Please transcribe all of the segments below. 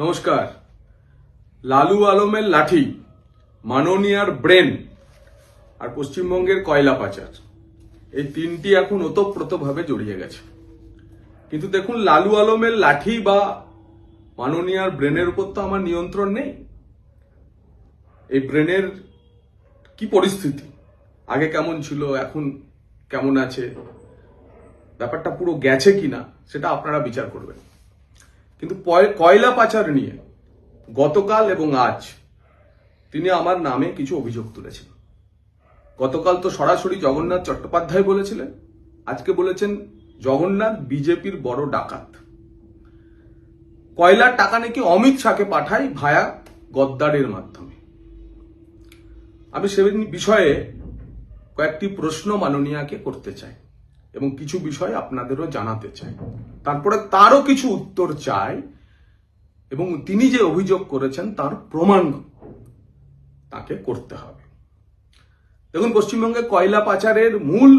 নমস্কার। লালু আলমের লাঠি, মাননীয়ার ব্রেন আর পশ্চিমবঙ্গের কয়লা পাচার, এই তিনটি এখন ওতপ্রোতভাবে জড়িয়ে গেছে। কিন্তু দেখুন, লালু আলমের লাঠি বা মাননীয়ার ব্রেনের উপর তো আমার নিয়ন্ত্রণ নেই। এই ব্রেনের কি পরিস্থিতি, আগে কেমন ছিল, এখন কেমন আছে, ব্যাপারটা পুরো গেছে কিনা সেটা আপনারা বিচার করবেন। কিন্তু কয়লা পাচার নিয়ে গতকাল এবং আজ তিনি আমার নামে কিছু অভিযোগ তুলেছেন। গতকাল তো সরাসরি জগন্নাথ চট্টোপাধ্যায় বলেছিলেন, আজকে বলেছেন জগন্নাথ বিজেপির বড় ডাকাত। কয়লার টাকা নাকি অমিত শাহকে পাঠায় ভায়া গদ্দারের মাধ্যমে। আমি সে বিষয়ে কয়েকটি প্রশ্ন মাননীয়াকে করতে চাই এবং কিছু বিষয় আপনাদেরও জানাতে চাই, তারপরে তারও কিছু উত্তর চাই এবং তিনি যে অভিযোগ করেছেন তার প্রমাণ তাকে করতে হবে। দেখুন, পশ্চিমবঙ্গে কয়লা পাচারের মূল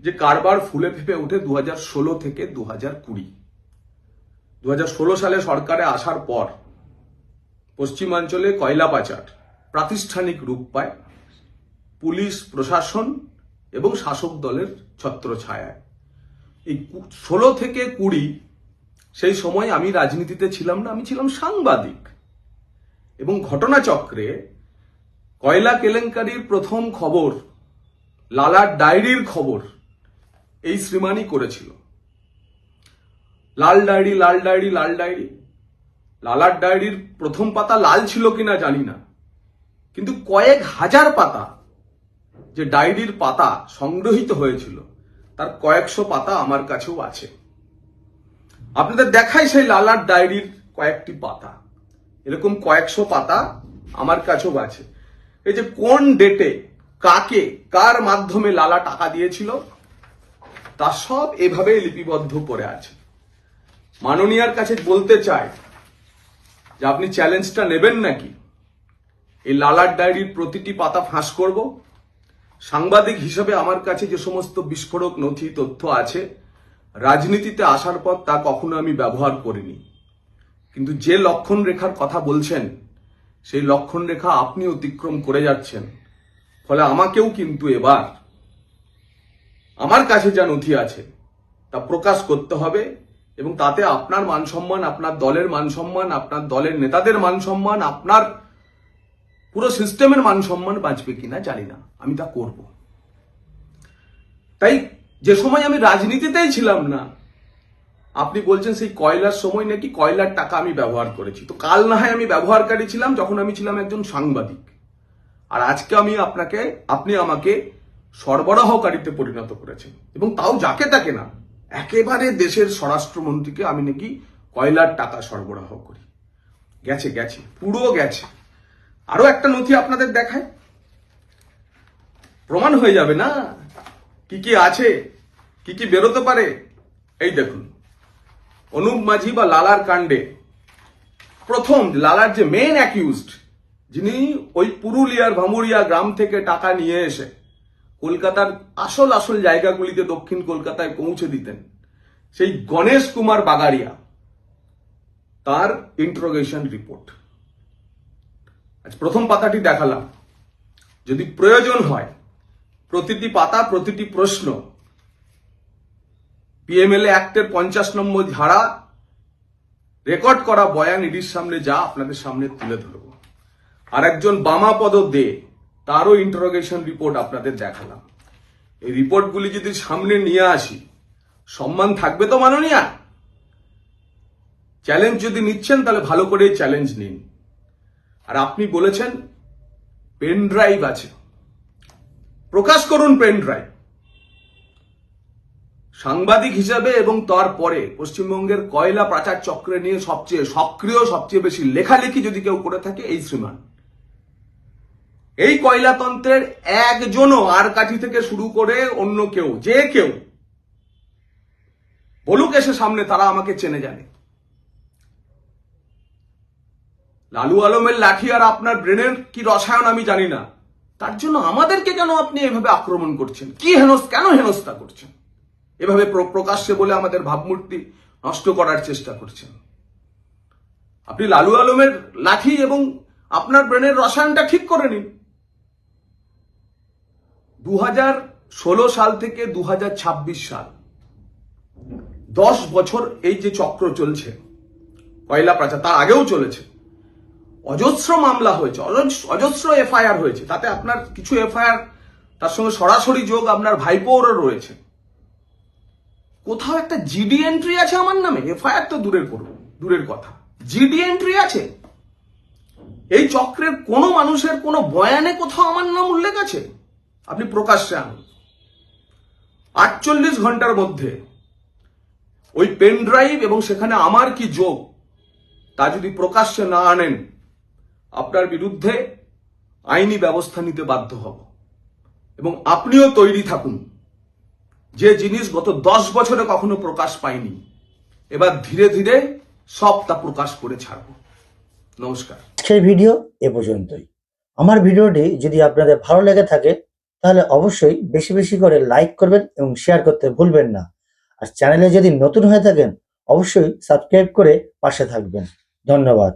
যে কারবার ফুলে ফেপে ওঠে 2016 থেকে 2020। 2016 সালে সরকারে আসার পর পশ্চিমাঞ্চলে কয়লা পাচার প্রাতিষ্ঠানিক রূপ পায় পুলিশ প্রশাসন এবং শাসক দলের ছত্রছায়ায়। এই 16 থেকে 20 সেই সময় আমি রাজনীতিতে ছিলাম না, আমি ছিলাম সাংবাদিক এবং ঘটনাচক্রে কয়লা কেলেঙ্কারির প্রথম খবর, লালার ডায়েরির খবর এই শ্রীমানই করেছিল। লাল ডায়েরি, লাল ডায়েরি, লাল ডায়েরি। লালার ডায়েরির প্রথম পাতা লাল ছিল কিনা জানি না, কিন্তু কয়েক হাজার পাতা যে ডায়েরির পাতা সংগ্রহীত হয়েছিল তার কয়েকশো পাতা আমার কাছেও আছে। আপনাদের দেখাই সেই লালার ডায়েরির কয়েকটি পাতা, এরকম কয়েকশো পাতা আমার কাছেও আছে। এই যে কোন ডেটে কাকে কার মাধ্যমে লালা টাকা দিয়েছিল তা সব এভাবে লিপিবদ্ধ করে আছে। মাননীয়ার কাছে বলতে চাই যে আপনি চ্যালেঞ্জটা নেবেন নাকি? এই লালার ডায়েরির প্রতিটি পাতা ফাঁস করব। সাংবাদিক হিসেবে আমার কাছে যে সমস্ত বিস্ফোরক নথি তথ্য আছে, রাজনীতিতে আসার পর তা কখনো আমি ব্যবহার করিনি। কিন্তু যে লক্ষণ রেখার কথা বলছেন সেই লক্ষণ রেখা আপনি অতিক্রম করে যাচ্ছেন। ফলে আমাকেও কিন্তু এবার আমার কাছে যা নথি আছে তা প্রকাশ করতে হবে এবং তাতে আপনার মান সম্মান, আপনার দলের মান সম্মান, আপনার দলের নেতাদের মান সম্মান, আপনার পুরো সিস্টেমের মান সম্মান বাঁচবে কিনা জানি না, আমি তা করব। তাই যে সময় আমি রাজনীতিতেই ছিলাম না, আপনি বলছেন সেই কয়লার সময় নাকি কয়লার টাকা আমি ব্যবহার করেছি। তো কাল না হয় আমি ব্যবহারকারী ছিলাম যখন আমি ছিলাম একজন সাংবাদিক, আর আজকে আপনি আমাকে সরবরাহকারীতে পরিণত করেছেন, এবং তাও যাকে তাকে না, একেবারে দেশের স্বরাষ্ট্রমন্ত্রীকে আমি নাকি কয়লার টাকা সরবরাহ করি। গেছে গেছে, পুরো গেছে। আরো একটা নথি আপনাদের দেখায়, প্রমাণ হয়ে যাবে না কি কি আছে, কি কি বেরোতে পারে। এই দেখুন, অনুপ মাঝি বা লালার কাণ্ডে প্রথম লালার যে মেইন অ্যাকিউজড, যিনি ওই পুরুলিয়ার ভামুরিয়া গ্রাম থেকে টাকা নিয়ে এসে কলকাতার আসল আসল জায়গাগুলিতে দক্ষিণ কলকাতায় পৌঁছে দিতেন, সেই গণেশ কুমার বাগাড়িয়া, তার ইন্টারোগেশন রিপোর্ট আজ প্রথম পাতাটি দেখালাম। যদি প্রয়োজন হয় প্রতিটি পাতা, প্রতিটি প্রশ্ন পিএমএলএ অ্যাক্টের 50 নম্বর ধারা রেকর্ড করা বয়ান ইডির সামনে যা আপনাদের সামনে তুলে ধরব। আর একজন বামাপদ দে, তারও ইন্টারোগেশন রিপোর্ট আপনাদের দেখালাম। এই রিপোর্টগুলি যদি সামনে নিয়ে আসি, সম্মান থাকবে তো মাননীয়া? চ্যালেঞ্জ যদি নিচ্ছেন তাহলে ভালো করে চ্যালেঞ্জ নিন। আর আপনি বলেছেন পেন ড্রাইভ আছে, প্রকাশ করুন পেন ড্রাইভ। সাংবাদিক হিসাবে এবং তারপরে পশ্চিমবঙ্গের কয়লা পাচার চক্রে নিয়ে সবচেয়ে সক্রিয়, সবচেয়ে বেশি লেখালেখি যদি কেউ করে থাকে এই শ্রীমান। এই কয়লাতন্ত্রের একজনও আর কাঠি থেকে শুরু করে অন্য কেউ, যে কেউ বলুক এসে সামনে, তারা আমাকে চেনে জানে। লালু আলমের লাঠি আর আপনার ব্রেনের কি রসায়ন আমি জানি না, তার জন্য আমাদেরকে কেন আপনি এভাবে আক্রমণ করছেন? কেন হেনস্থা করছেন? এভাবে প্রকাশ্যে বলে আমাদের ভাবমূর্তি নষ্ট করার চেষ্টা করছেন। আপনি লালু আলমের লাঠি এবং আপনার ব্রেনের রসায়নটা ঠিক করে নিন। 2016 সাল থেকে 2026 সাল 10 বছর এই যে চক্র চলছে কয়লা পাচার, তার আগেও চলেছে, অজস্র মামলা হয়েছে, অজস্র এফআইআর হয়েছে, তাতে আপনার কিছু এফআইআর তার সঙ্গে সরাসরি যোগ আপনার ভাইপোরও রয়েছে। কোথাও একটা জিডি এন্ট্রি আছে আমার নামে? এফআইআর তো দূরের কথা, জিডি এন্ট্রি আছে? এই চক্রের কোনো মানুষের কোনো বয়ানে কোথাও আমার নাম উল্লেখ আছে? আপনি প্রকাশ্যে আনুন। 48 ঘন্টার মধ্যে ওই পেন ড্রাইভ এবং সেখানে আমার কি যোগ তা যদি প্রকাশ্যে না আনেন, আপনার বিরুদ্ধে আইনি ব্যবস্থা নিতে বাধ্য হব। এবং আপনিও তৈরি থাকুন, যে জিনিস গত 10 বছরে কখনো প্রকাশ পায়নি, এবার ধীরে ধীরে সব তা প্রকাশ করে ছাড়ব। নমস্কার। সেই ভিডিও এ পর্যন্তই। আমার ভিডিওটি যদি আপনাদের ভালো লেগে থাকে তাহলে অবশ্যই বেশি বেশি করে লাইক করবেন এবং শেয়ার করতে ভুলবেন না। আর চ্যানেলে যদি নতুন হয়ে থাকেন অবশ্যই সাবস্ক্রাইব করে পাশে থাকবেন। ধন্যবাদ।